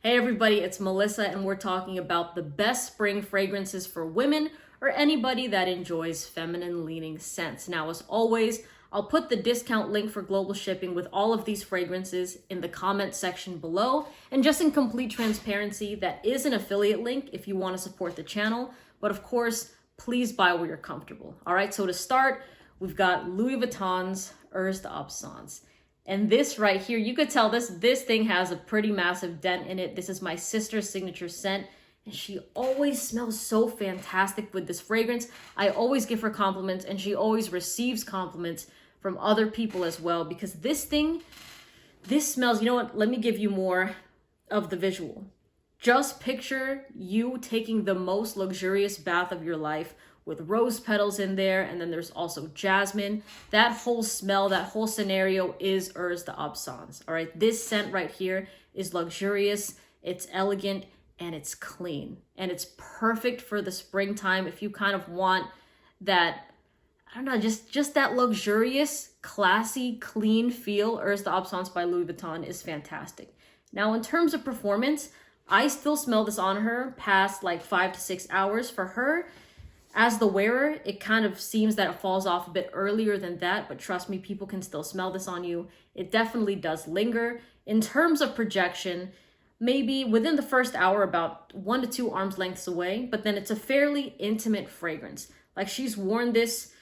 Hey everybody, it's Melissa and we're talking about the best spring fragrances for women or anybody that enjoys feminine leaning scents. Now, as always, I'll put the discount link for global shipping with all of these fragrances in the comment section below. And just in complete transparency, that is an affiliate link if you want to support the channel. But of course, please buy where you're comfortable. All right, so to start, we've got Louis Vuitton's Heures d'Absence. And this right here, you could tell this thing has a pretty massive dent in it. This is my sister's signature scent, and she always smells so fantastic with this fragrance. I always give her compliments, and she always receives compliments from other people as well, because this smells, you know what? Let me give you more of the visual. Just picture you taking the most luxurious bath of your life with rose petals in there, and then there's also jasmine. That whole smell, that whole scenario is Heures d'Absence. All right, this scent right here is luxurious, it's elegant, and it's clean. And it's perfect for the springtime if you kind of want that, I don't know, just that luxurious, classy, clean feel. Heures d'Absence by Louis Vuitton is fantastic. Now, in terms of performance, I still smell this on her past like 5 to 6 hours. For her, as the wearer, it kind of seems that it falls off a bit earlier than that, but trust me, people can still smell this on you. It definitely does linger. In terms of projection, maybe within the first hour, about 1 to 2 arms lengths away, but then it's a fairly intimate fragrance. Like, she's worn this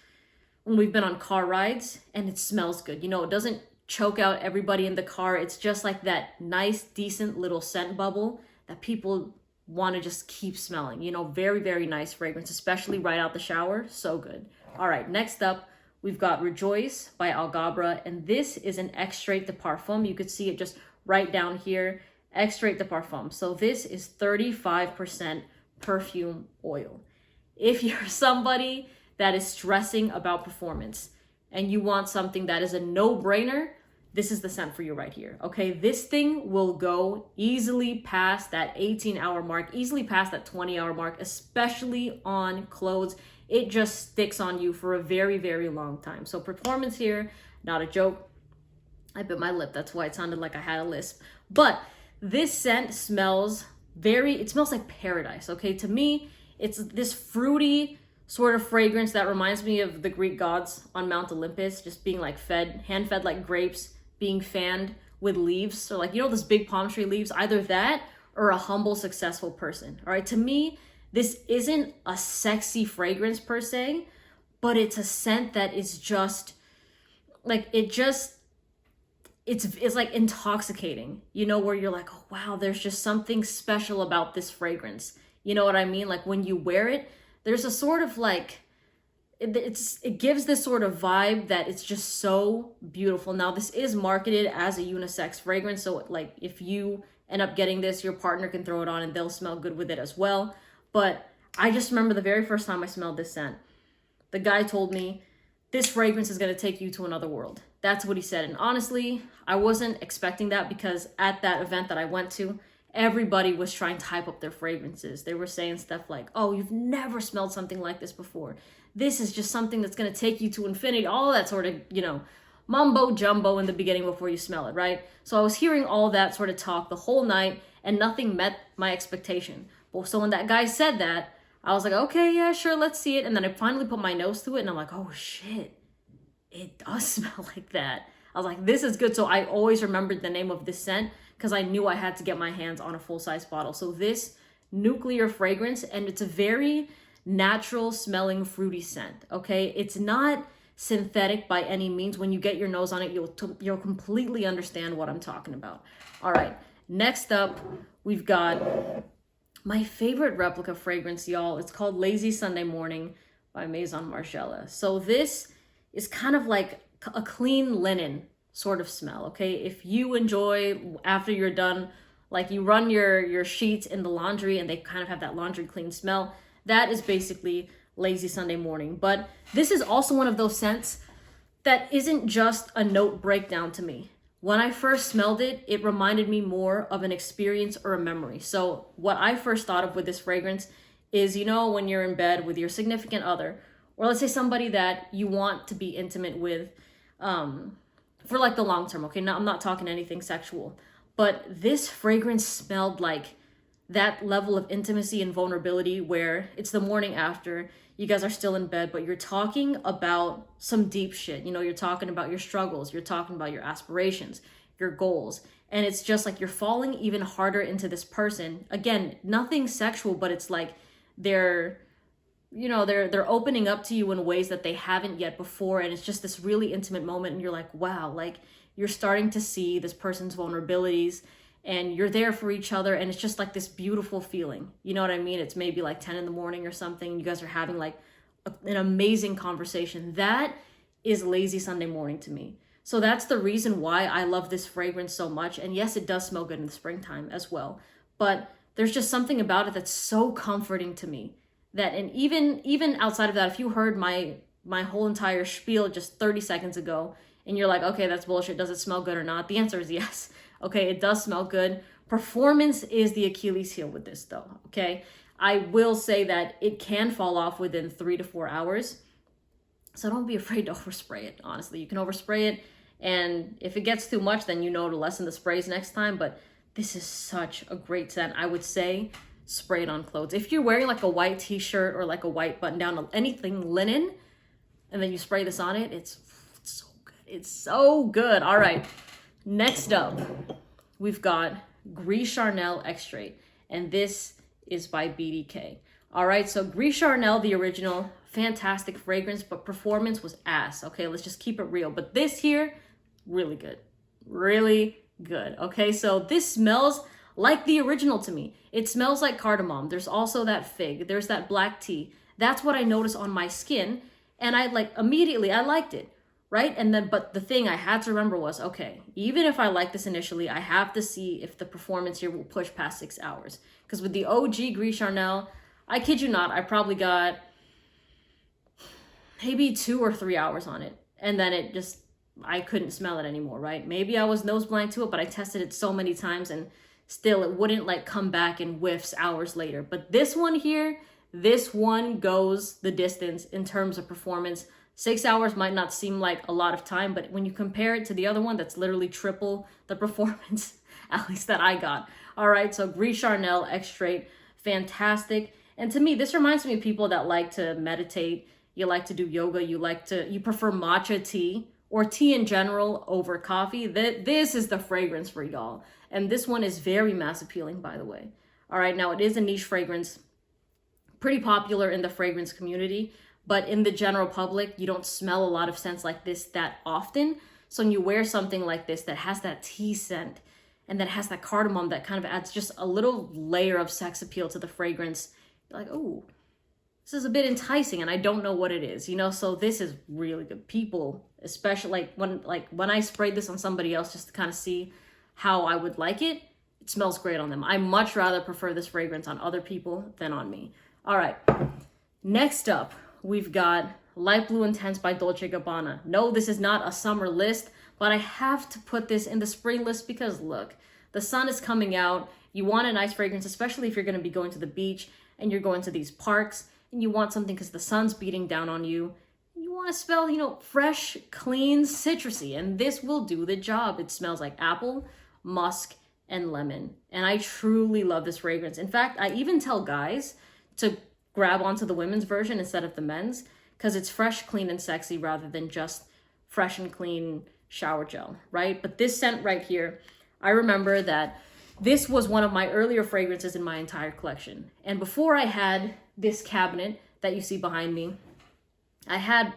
when we've been on car rides, and it smells good. You know, it doesn't choke out everybody in the car. It's just like that nice, decent little scent bubble that people want to just keep smelling. You know, very, very nice fragrance, especially right out the shower. So good. All right, next up, we've got Rejoice by Agave, and this is an Xray de Parfum. You could see it just right down here, Xray de Parfum. So this is 35% perfume oil. If you're somebody that is stressing about performance and you want something that is a no-brainer, this is the scent for you right here, okay? This thing will go easily past that 18-hour mark, easily past that 20-hour mark, especially on clothes. It just sticks on you for a very, very long time. So performance here, not a joke. I bit my lip, that's why it sounded like I had a lisp. But this scent smells it smells like paradise, okay? To me, it's this fruity sort of fragrance that reminds me of the Greek gods on Mount Olympus, just being like hand-fed like grapes, being fanned with leaves. So like, you know, those big palm tree leaves, either that or a humble, successful person. All right, to me, this isn't a sexy fragrance per se, but it's a scent that is just like, it's like intoxicating, you know, where you're like, oh wow, there's just something special about this fragrance. You know what I mean? Like when you wear it, there's a sort of like, it gives this sort of vibe that it's just so beautiful. Now, this is marketed as a unisex fragrance, so like if you end up getting this, your partner can throw it on and they'll smell good with it as well. But I just remember the very first time I smelled this scent, the guy told me, this fragrance is going to take you to another world. That's what he said. And honestly, I wasn't expecting that, because at that event that I went to, everybody was trying to hype up their fragrances. They were saying stuff like, oh, you've never smelled something like this before. This is just something that's going to take you to infinity. All that sort of, you know, mumbo jumbo in the beginning before you smell it, right? So I was hearing all that sort of talk the whole night, and nothing met my expectation. But so when that guy said that, I was like, okay, yeah, sure, let's see it. And then I finally put my nose to it, and I'm like, oh shit, it does smell like that. I was like, this is good. So I always remembered the name of this scent, because I knew I had to get my hands on a full-size bottle. So this nuclear fragrance, and it's a very natural smelling fruity scent, okay? It's not synthetic by any means. When you get your nose on it, you'll completely understand what I'm talking about. All right, next up, we've got my favorite replica fragrance, y'all. It's called Lazy Sunday Morning by Maison Margiela. So this is kind of like a clean linen sort of smell, okay? If you enjoy, after you're done, like you run your sheets in the laundry and they kind of have that laundry clean smell, that is basically Lazy Sunday Morning. But this is also one of those scents that isn't just a note breakdown to me. When I first smelled it, it reminded me more of an experience or a memory. So what I first thought of with this fragrance is, you know, when you're in bed with your significant other, or let's say somebody that you want to be intimate with, for like the long term, okay? Now, I'm not talking anything sexual, But this fragrance smelled like that level of intimacy and vulnerability where it's the morning after, you guys are still in bed, but you're talking about some deep shit. You know, you're talking about your struggles, you're talking about your aspirations, your goals. And it's just like you're falling even harder into this person. Again, nothing sexual, but it's like they're opening up to you in ways that they haven't yet before. And it's just this really intimate moment. And you're like, wow, like you're starting to see this person's vulnerabilities and you're there for each other. And it's just like this beautiful feeling. You know what I mean? It's maybe like 10 in the morning or something. You guys are having like an amazing conversation. That is lazy Sunday morning to me. So that's the reason why I love this fragrance so much. And yes, it does smell good in the springtime as well. But there's just something about it that's so comforting to me. That, and even outside of that, if you heard my whole entire spiel just 30 seconds ago, and you're like, okay, that's bullshit, does it smell good or not? The answer is yes. Okay, it does smell good. Performance is the Achilles heel with this though, okay? I will say that it can fall off within 3 to 4 hours. So don't be afraid to overspray it, honestly. You can overspray it, and if it gets too much, then you know to lessen the sprays next time. But this is such a great scent. I would say spray it on clothes. If you're wearing like a white t-shirt or like a white button down, anything linen, and then you spray this on it, it's so good. It's so good. All right, next up, we've got Gris Charnel Xray, and this is by BDK. All right, so Gris Charnel, the original, fantastic fragrance, but performance was ass. Okay, let's just keep it real. But this here, really good. Really good. Okay, so this smells like the original to me. It smells like cardamom. There's also that fig. There's that black tea. That's what I noticed on my skin. And I immediately, I liked it, right? And then, but the thing I had to remember was, okay, even if I like this initially, I have to see if the performance here will push past 6 hours. Because with the OG Gris Charnel, I kid you not, I probably got maybe 2 or 3 hours on it. And then it just, I couldn't smell it anymore, right? Maybe I was nose blind to it, but I tested it so many times and still it wouldn't come back in whiffs hours later. But this one here, this one goes the distance in terms of performance. 6 hours might not seem like a lot of time, but when you compare it to the other one, that's literally triple the performance, at least that I got. All right, so Gris Charnel Xray, fantastic. And to me, this reminds me of people that like to meditate, you like to do yoga, you prefer matcha tea or tea in general over coffee. This is the fragrance for y'all. And this one is very mass appealing, by the way. All right, now it is a niche fragrance, pretty popular in the fragrance community, but in the general public, you don't smell a lot of scents like this that often. So when you wear something like this that has that tea scent and that has that cardamom that kind of adds just a little layer of sex appeal to the fragrance, you're like, oh, this is a bit enticing and I don't know what it is, you know? So this is really good. People, especially when I sprayed this on somebody else just to kind of see how I would like it, it smells great on them. I much rather prefer this fragrance on other people than on me. All right, next up, we've got Light Blue Intense by Dolce Gabbana. No, this is not a summer list, but I have to put this in the spring list because look, the sun is coming out. You want a nice fragrance, especially if you're gonna be going to the beach and you're going to these parks and you want something because the sun's beating down on you. You want to smell, fresh, clean, citrusy, and this will do the job. It smells like apple, musk, and lemon. And I truly love this fragrance. In fact, I even tell guys to grab onto the women's version instead of the men's because it's fresh, clean, and sexy rather than just fresh and clean shower gel, right? But this scent right here, I remember that this was one of my earlier fragrances in my entire collection. And before I had this cabinet that you see behind me, I had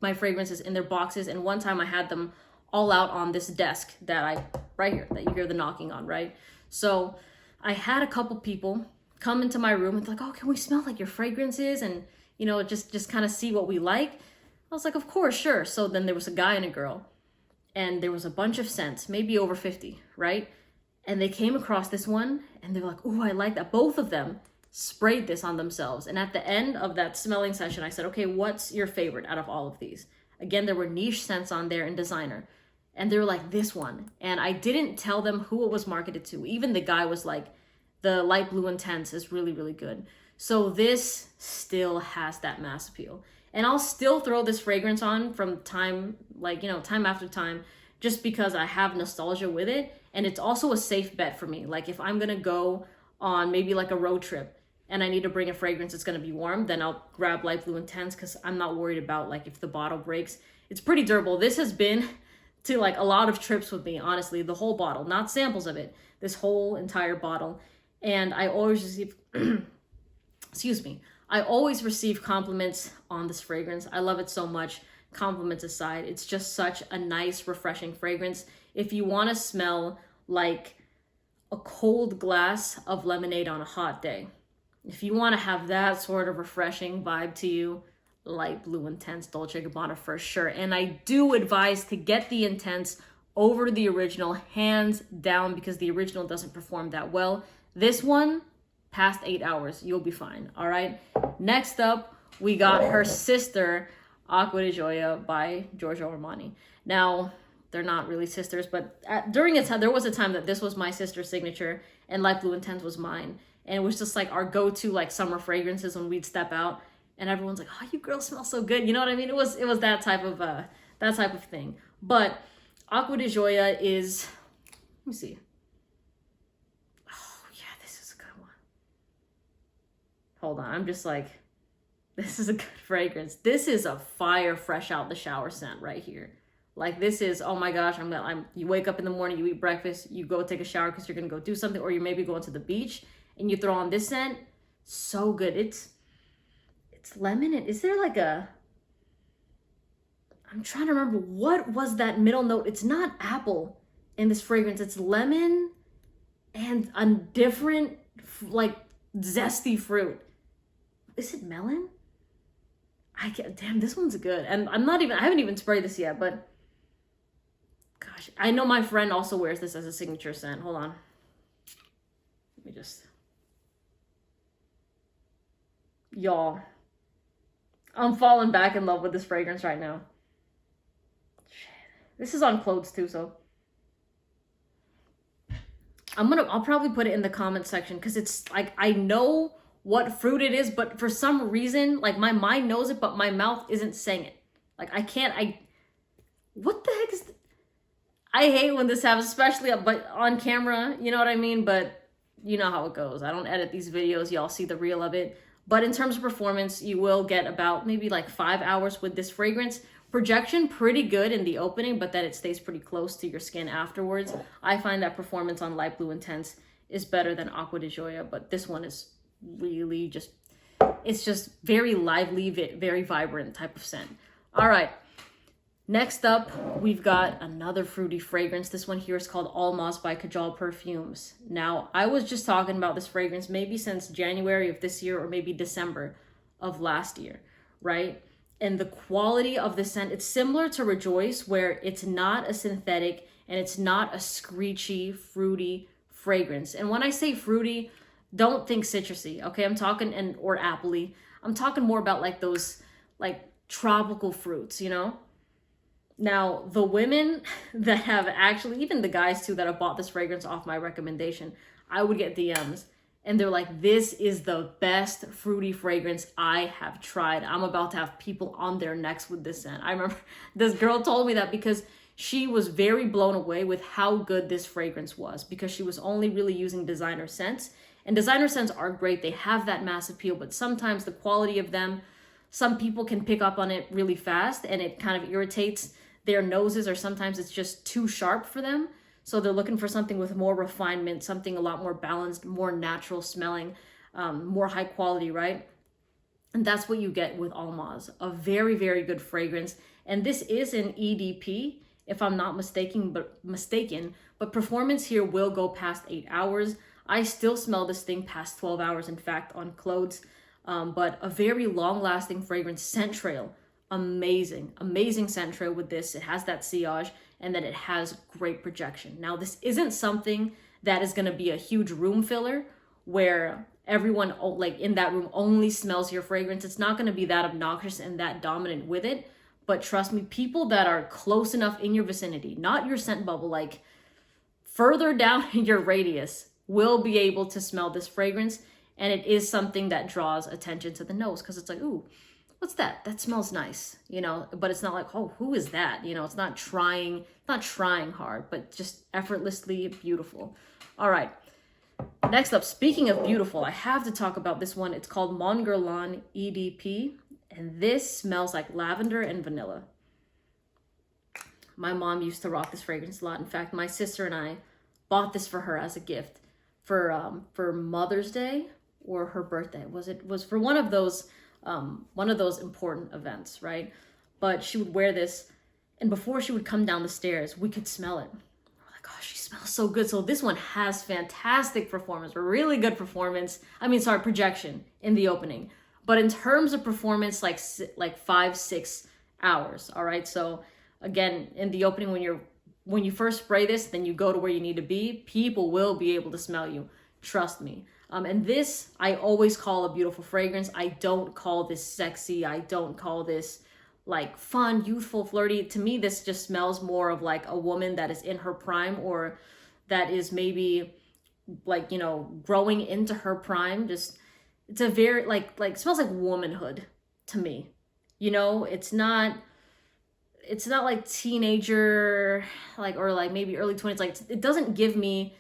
my fragrances in their boxes, and one time I had them all out on this desk right here, that you hear the knocking on, right? So I had a couple people come into my room and they're like, oh, can we smell your fragrances? And, just kind of see what we like. I was like, of course, sure. So then there was a guy and a girl, and there was a bunch of scents, maybe over 50, right? And they came across this one and they're like, oh, I like that. Both of them sprayed this on themselves. And at the end of that smelling session, I said, okay, what's your favorite out of all of these? Again, there were niche scents on there and designer. And they were like, this one. And I didn't tell them who it was marketed to. Even the guy was like, the Light Blue Intense is really, really good. So this still has that mass appeal. And I'll still throw this fragrance on from time, time after time, just because I have nostalgia with it. And it's also a safe bet for me. Like if I'm gonna go on maybe like a road trip and I need to bring a fragrance that's gonna be warm, then I'll grab Light Blue Intense because I'm not worried about like if the bottle breaks. It's pretty durable. This has been to like a lot of trips with me, honestly, the whole bottle, not samples of it, this whole entire bottle. And I always receive, excuse me, I always receive compliments on this fragrance. I love it so much. Compliments aside, it's just such a nice, refreshing fragrance. If you want to smell like a cold glass of lemonade on a hot day, if you want to have that sort of refreshing vibe to you, Light Blue Intense Dolce & Gabbana for sure. And I do advise to get the Intense over the original, hands down, because the original doesn't perform that well. This one, past 8 hours, you'll be fine. All right. Next up, we got her sister, Aqua di Gioia by Giorgio Armani. Now, they're not really sisters, but during a time, there was a time that this was my sister's signature and Light Blue Intense was mine. And it was just like our go-to like summer fragrances when we'd step out. And everyone's like, oh, you girls smell so good. You know what I mean? It was that type of thing. But Aqua di Gioia is, let me see. Oh, yeah, this is a good one. Hold on. I'm just like, this is a good fragrance. This is a fire fresh out the shower scent right here. Like this is, oh my gosh, you wake up in the morning, you eat breakfast, you go take a shower because you're going to go do something, or you maybe going to the beach and you throw on this scent. So good. It's lemon. And is there like I'm trying to remember, what was that middle note? It's not apple in this fragrance. It's lemon and a different like zesty fruit. Is it melon? Damn, this one's good. And I haven't even sprayed this yet, but gosh, I know my friend also wears this as a signature scent. Hold on. Let me just, y'all, I'm falling back in love with this fragrance right now. Shit. This is on clothes too, so I'll probably put it in the comment section because it's like, I know what fruit it is, but for some reason, like my mind knows it, but my mouth isn't saying it. Like what the heck is I hate when this happens, especially but on camera, you know what I mean? But you know how it goes. I don't edit these videos. Y'all see the real of it. But in terms of performance, you will get about maybe like 5 hours with this fragrance. Projection, pretty good in the opening, but that it stays pretty close to your skin afterwards. I find that performance on Light Blue Intense is better than Aqua di Gioia, but this one is really it's just very lively, very vibrant type of scent. All right. Next up, we've got another fruity fragrance. This one here is called Almaz by Kajal Parfums. Now, I was just talking about this fragrance maybe since January of this year or maybe December of last year, right? And the quality of the scent, it's similar to Rejoice, where it's not a synthetic and it's not a screechy, fruity fragrance. And when I say fruity, don't think citrusy, okay? I'm talking, or appley. I'm talking more about like those like tropical fruits, you know? Now, the women that have actually, even the guys too, that have bought this fragrance off my recommendation, I would get DMs and they're like, this is the best fruity fragrance I have tried. I'm about to have people on their necks with this scent. I remember this girl told me that because she was very blown away with how good this fragrance was, because she was only really using designer scents. And designer scents are great. They have that mass appeal, but sometimes the quality of them, some people can pick up on it really fast and it kind of irritates their noses, or sometimes it's just too sharp for them. So they're looking for something with more refinement, something a lot more balanced, more natural smelling, more high quality, right? And that's what you get with Almaz, a very, very good fragrance. And this is an EDP, if I'm not mistaken, but performance here will go past 8 hours. I still smell this thing past 12 hours, in fact, on clothes, but a very long lasting fragrance. Scent trail, amazing scent trail with this. It has that sillage and then it has great projection. Now, this isn't something that is going to be a huge room filler where everyone like in that room only smells your fragrance. It's not going to be that obnoxious and that dominant with it. But trust me, people that are close enough in your vicinity, not your scent bubble, like further down in your radius, will be able to smell this fragrance. And it is something that draws attention to the nose because it's like, ooh, what's that? That smells nice, you know, but it's not like, oh, who is that? You know, it's not trying hard, but just effortlessly beautiful. All right. Next up, speaking of beautiful, I have to talk about this one. It's called Mon Guerlain EDT, and this smells like lavender and vanilla. My mom used to rock this fragrance a lot. In fact, my sister and I bought this for her as a gift for Mother's Day or her birthday. It was for one of those important events, right? But she would wear this, and before she would come down the stairs, we could smell it. We're like, oh, she smells so good. So this one has fantastic performance, really good performance. Projection in the opening. But in terms of performance, like 5-6 hours. All right. So again, in the opening, when you first spray this, then you go to where you need to be. People will be able to smell you. Trust me. And this, I always call a beautiful fragrance. I don't call this sexy. I don't call this like fun, youthful, flirty. To me, this just smells more of like a woman that is in her prime, or that is maybe like, you know, growing into her prime. Just, it's a very like it smells like womanhood to me. You know, it's not like teenager, like, or like maybe early 20s. Like, it doesn't give me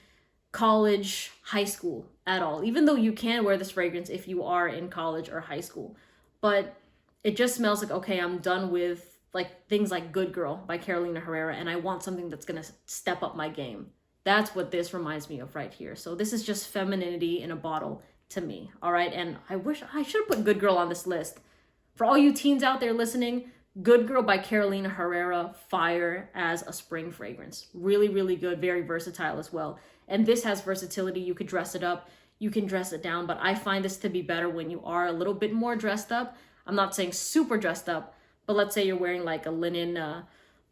college, high school at all, even though you can wear this fragrance if you are in college or high school. But it just smells like, okay, I'm done with like things like Good Girl by Carolina Herrera, and I want something that's gonna step up my game. That's what this reminds me of right here. So this is just femininity in a bottle to me. All right. And I wish I should have put Good Girl on this list. For all you teens out there listening, Good Girl by Carolina Herrera, fire as a spring fragrance. Really, really good. Very versatile as well. And this has versatility. You could dress it up. You can dress it down. But I find this to be better when you are a little bit more dressed up. I'm not saying super dressed up, but let's say you're wearing like a linen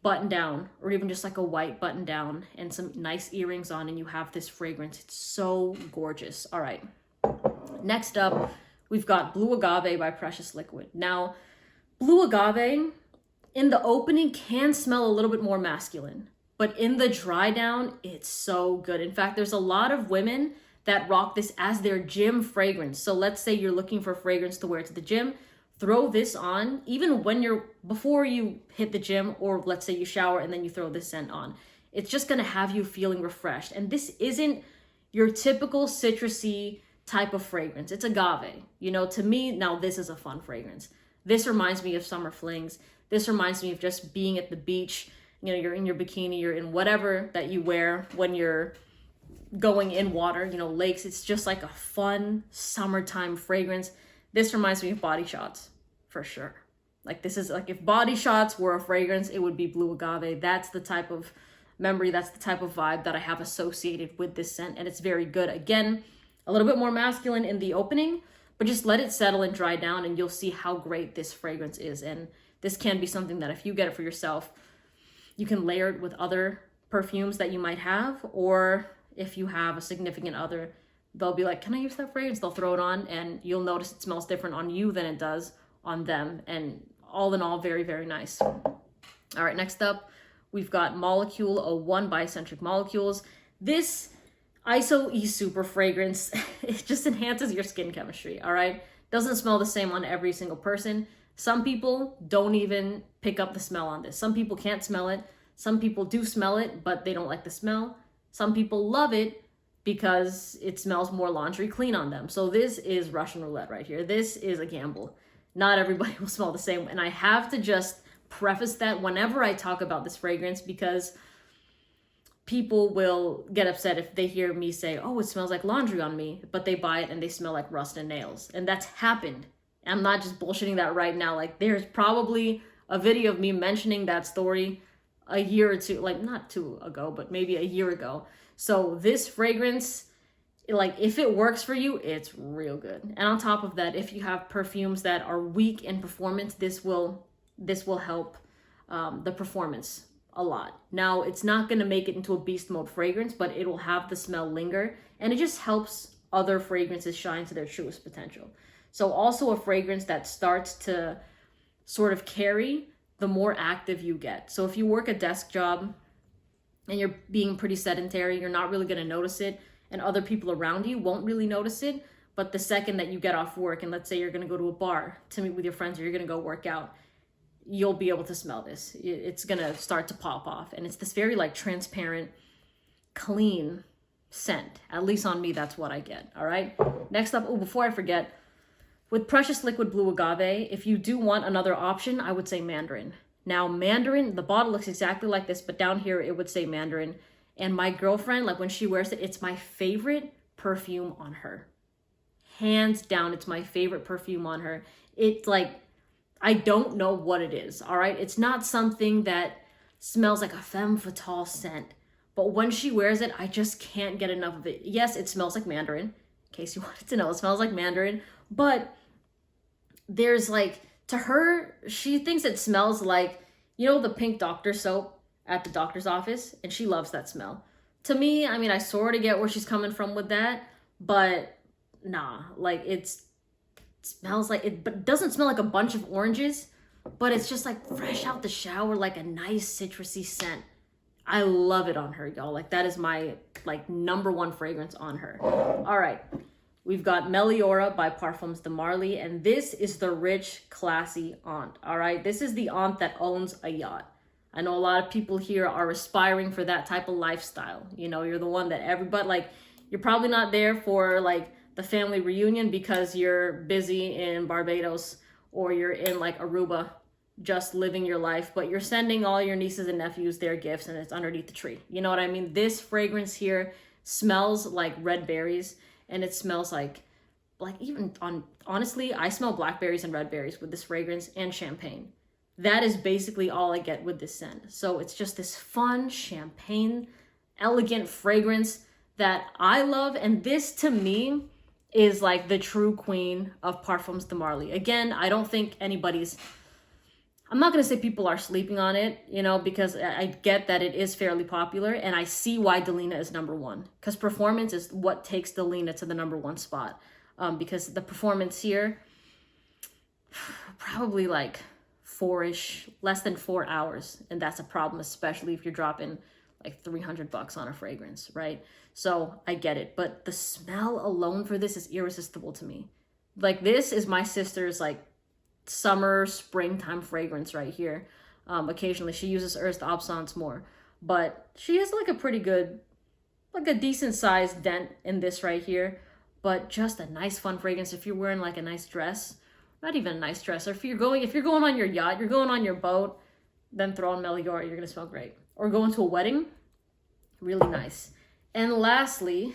button down, or even just like a white button down and some nice earrings on, and you have this fragrance. It's so gorgeous. All right. Next up, we've got Blue Agave by Precious Liquid. Now, Blue Agave in the opening can smell a little bit more masculine, but in the dry down, it's so good. In fact, there's a lot of women that rock this as their gym fragrance. So let's say you're looking for fragrance to wear to the gym, throw this on, even before you hit the gym, or let's say you shower and then you throw this scent on. It's just gonna have you feeling refreshed. And this isn't your typical citrusy type of fragrance. It's agave. You know, to me, now this is a fun fragrance. This reminds me of summer flings. This reminds me of just being at the beach. You know, you're in your bikini, you're in whatever that you wear when you're going in water, you know, lakes. It's just like a fun summertime fragrance. This reminds me of Body Shots for sure. Like, this is like, if Body Shots were a fragrance, it would be Blue Agave. That's the type of memory, that's the type of vibe that I have associated with this scent. And it's very good. Again, a little bit more masculine in the opening, but just let it settle and dry down and you'll see how great this fragrance is. And this can be something that if you get it for yourself, you can layer it with other perfumes that you might have, or if you have a significant other, they'll be like, can I use that fragrance? They'll throw it on and you'll notice it smells different on you than it does on them. And all in all, very, very nice. All right, next up, we've got Molecule 01 by Eccentric Molecules. This ISO super fragrance, it just enhances your skin chemistry, all right? Doesn't smell the same on every single person. Some people don't even pick up the smell on this. Some people can't smell it. Some people do smell it, but they don't like the smell. Some people love it because it smells more laundry clean on them. So this is Russian roulette right here. This is a gamble. Not everybody will smell the same. And I have to just preface that whenever I talk about this fragrance, because people will get upset if they hear me say, oh, it smells like laundry on me, but they buy it and they smell like rust and nails. And that's happened. I'm not just bullshitting that right now. Like, there's probably a video of me mentioning that story a year or two, like not too ago, but maybe a year ago. So this fragrance, like, if it works for you, it's real good. And on top of that, if you have perfumes that are weak in performance, this will help the performance a lot. Now, it's not going to make it into a beast mode fragrance, but it will have the smell linger, and it just helps other fragrances shine to their truest potential. So also a fragrance that starts to sort of carry the more active you get. So if you work a desk job and you're being pretty sedentary, you're not really going to notice it, and other people around you won't really notice it. But the second that you get off work, and let's say you're gonna go to a bar to meet with your friends, or you're gonna go work out, you'll be able to smell this. It's gonna start to pop off. And it's this very like transparent, clean scent. At least on me, that's what I get, all right? Next up, oh, before I forget, with Precious Liquid Blue Agave, if you do want another option, I would say Mandarin. Now, Mandarin, the bottle looks exactly like this, but down here, it would say Mandarin. And my girlfriend, like when she wears it, it's my favorite perfume on her. Hands down, it's my favorite perfume on her. It's like, I don't know what it is, all right? It's not something that smells like a femme fatale scent, but when she wears it, I just can't get enough of it. Yes, it smells like Mandarin, in case you wanted to know, it smells like Mandarin, but there's like, to her, she thinks it smells like, you know, the pink doctor soap at the doctor's office, and she loves that smell. To me, I mean, I sort of get where she's coming from with that, but nah, like it smells like it, but it doesn't smell like a bunch of oranges, but it's just like fresh out the shower, like a nice citrusy scent. I love it on her, y'all. Like that is my like #1 fragrance on her. All right, we've got Melia by Parfums de Marly, and this is the rich, classy aunt. All right, this is the aunt that owns a yacht. I know a lot of people here are aspiring for that type of lifestyle. You know, you're the one that everybody, like, you're probably not there for like the family reunion because you're busy in Barbados or you're in like Aruba just living your life, but you're sending all your nieces and nephews their gifts and it's underneath the tree. You know what I mean? This fragrance here smells like red berries, and it smells like even honestly, I smell blackberries and red berries with this fragrance, and champagne. That is basically all I get with this scent. So it's just this fun champagne, elegant fragrance that I love. And this to me is like the true queen of Parfums de Marly. Again, I don't think I'm not going to say people are sleeping on it, you know, because I get that it is fairly popular, and I see why Delena is #1, because performance is what takes Delena to the #1 spot. Because the performance here, probably like less than 4 hours. And that's a problem, especially if you're dropping like $300 on a fragrance, right? So I get it, but the smell alone for this is irresistible to me. Like this is my sister's like summer, springtime fragrance right here. Occasionally she uses Herbes d'Absence more, but she has like a pretty good, like a decent sized dent in this right here, but just a nice fun fragrance. If you're wearing like a nice dress, not even a nice dress, or if you're going on your yacht, you're going on your boat, then throw on Melia, you're gonna smell great. Or going to a wedding, really nice. And lastly,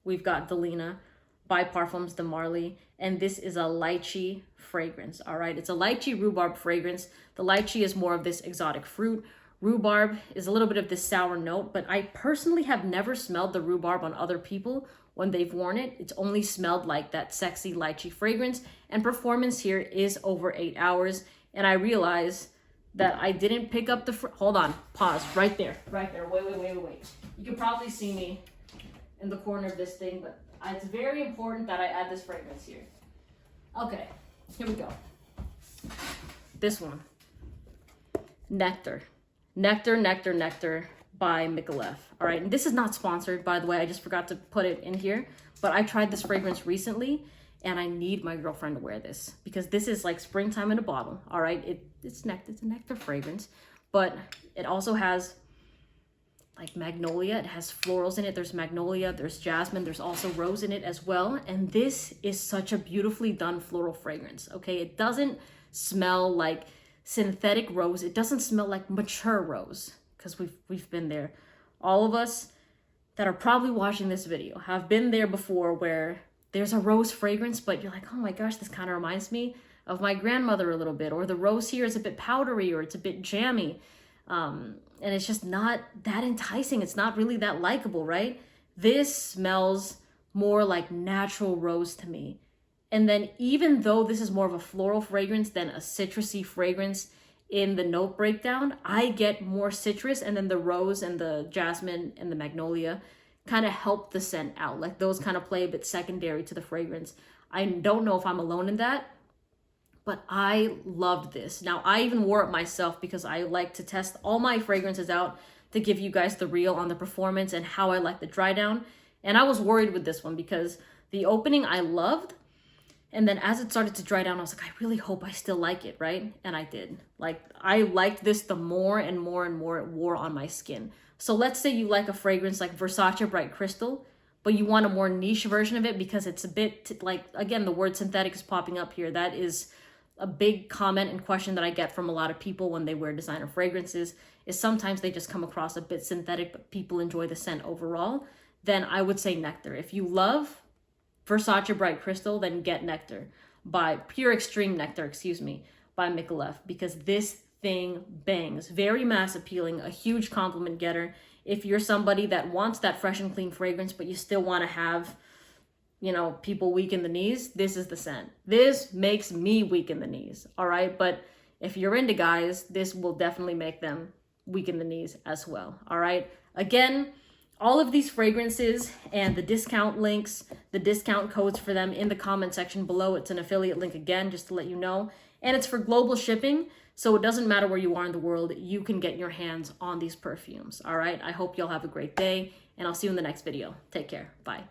we've got Delena by Parfums de Marly, and this is a lychee fragrance, all right? It's a lychee rhubarb fragrance. The lychee is more of this exotic fruit. Rhubarb is a little bit of this sour note, but I personally have never smelled the rhubarb on other people when they've worn it. It's only smelled like that sexy lychee fragrance, and performance here is over 8 hours. And I realize that I didn't pick up hold on, pause, right there, wait. You can probably see me in the corner of this thing, but it's very important that I add this fragrance here. Okay, here we go. This one, Nectar by Micallef. All right, and this is not sponsored, by the way. I just forgot to put it in here, but I tried this fragrance recently, and I need my girlfriend to wear this because this is like springtime in a bottle. All right, it's a nectar fragrance, but it also has like magnolia. It has florals in it. There's magnolia, there's jasmine, there's also rose in it as well. And this is such a beautifully done floral fragrance. Okay, it doesn't smell like synthetic rose. It doesn't smell like mature rose, because we've been there. All of us that are probably watching this video have been there before, where there's a rose fragrance, but you're like, oh my gosh, this kind of reminds me of my grandmother a little bit, or the rose here is a bit powdery, or it's a bit jammy. And it's just not that enticing. It's not really that likable, right? This smells more like natural rose to me. And then even though this is more of a floral fragrance than a citrusy fragrance in the note breakdown, I get more citrus, and then the rose and the jasmine and the magnolia kind of help the scent out. Like those kind of play a bit secondary to the fragrance. I don't know if I'm alone in that, but I loved this. Now, I even wore it myself because I like to test all my fragrances out to give you guys the real on the performance and how I like the dry down. And I was worried with this one because The opening I loved. And then as it started to dry down, I was like, I really hope I still like it, right? And I did. Like, I liked this the more and more and more it wore on my skin. So let's say you like a fragrance like Versace Bright Crystal, but you want a more niche version of it because it's a bit like, again, the word synthetic is popping up here. That is a big comment and question that I get from a lot of people when they wear designer fragrances, is sometimes they just come across a bit synthetic, but people enjoy the scent overall. Then I would say Nectar. If you love Versace Bright Crystal, then get Nectar by Pure Extreme Nectar, excuse me, by Micallef, because this thing bangs. Very mass appealing, a huge compliment getter. If you're somebody that wants that fresh and clean fragrance, but you still want to have, you know, people weak in the knees, this is the scent. This makes me weak in the knees, all right? But if you're into guys, this will definitely make them weak in the knees as well, all right? Again, all of these fragrances and the discount links, the discount codes for them in the comment section below. It's an affiliate link again, just to let you know. And it's for global shipping, so it doesn't matter where you are in the world, you can get your hands on these perfumes, all right? I hope y'all have a great day, and I'll see you in the next video. Take care. Bye.